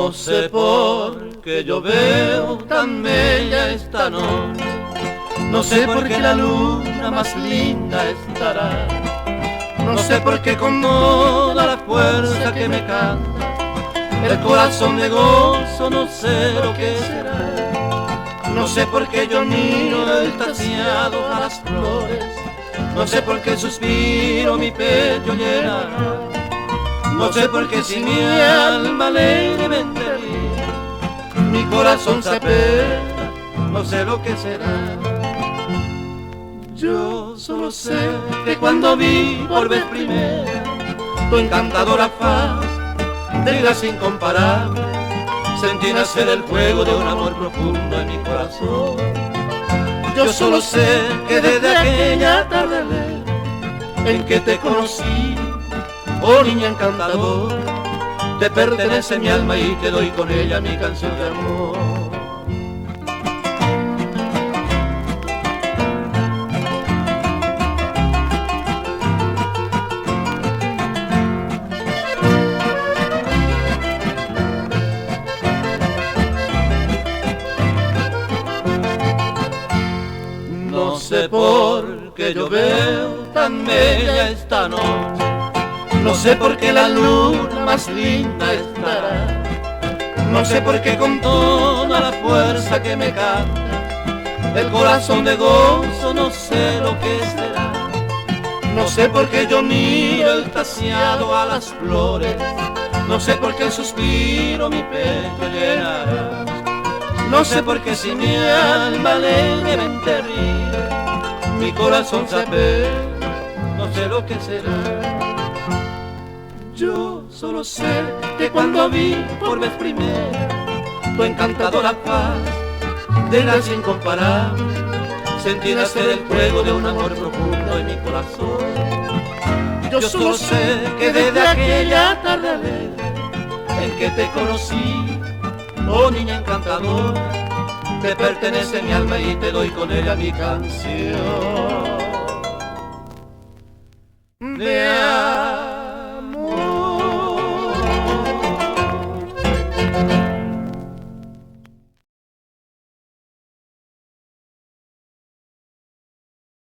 No sé por qué yo veo tan bella esta noche, no sé por qué la luna más linda estará, no sé por qué con toda la fuerza que me canta el corazón de gozo, no sé lo que será. No sé por qué yo miro extasiado a las flores, no sé por qué suspiro mi pecho llena, no sé por qué si mi alma alegremente ríe, mi corazón se apena, no sé lo que será. Yo solo sé que cuando vi por vez primera tu encantadora faz de gracia incomparable, sentí nacer el fuego de un amor profundo en mi corazón. Yo solo sé que desde aquella tarde en que te conocí, oh niña encantadora, te pertenece mi alma y te doy con ella mi canción de amor. No sé por qué yo veo tan bella esta noche, no sé por qué la luna más linda estará, no sé por qué con toda la fuerza que me canta el corazón de gozo, no sé lo que será. No sé por qué yo miro extasiado a las flores, no sé por qué suspiro mi pecho llenará, no sé por qué si mi alma alegremente ríe, mi corazón se apena, no sé lo que será. Yo solo sé que cuando vi por vez primera tu encantadora faz de gracia incomparable, sentí nacer el fuego de un amor profundo en mi corazón. Yo solo sé que desde aquella tarde alegre en que te conocí, oh niña encantadora, te pertenece mi alma y te doy con ella mi canción.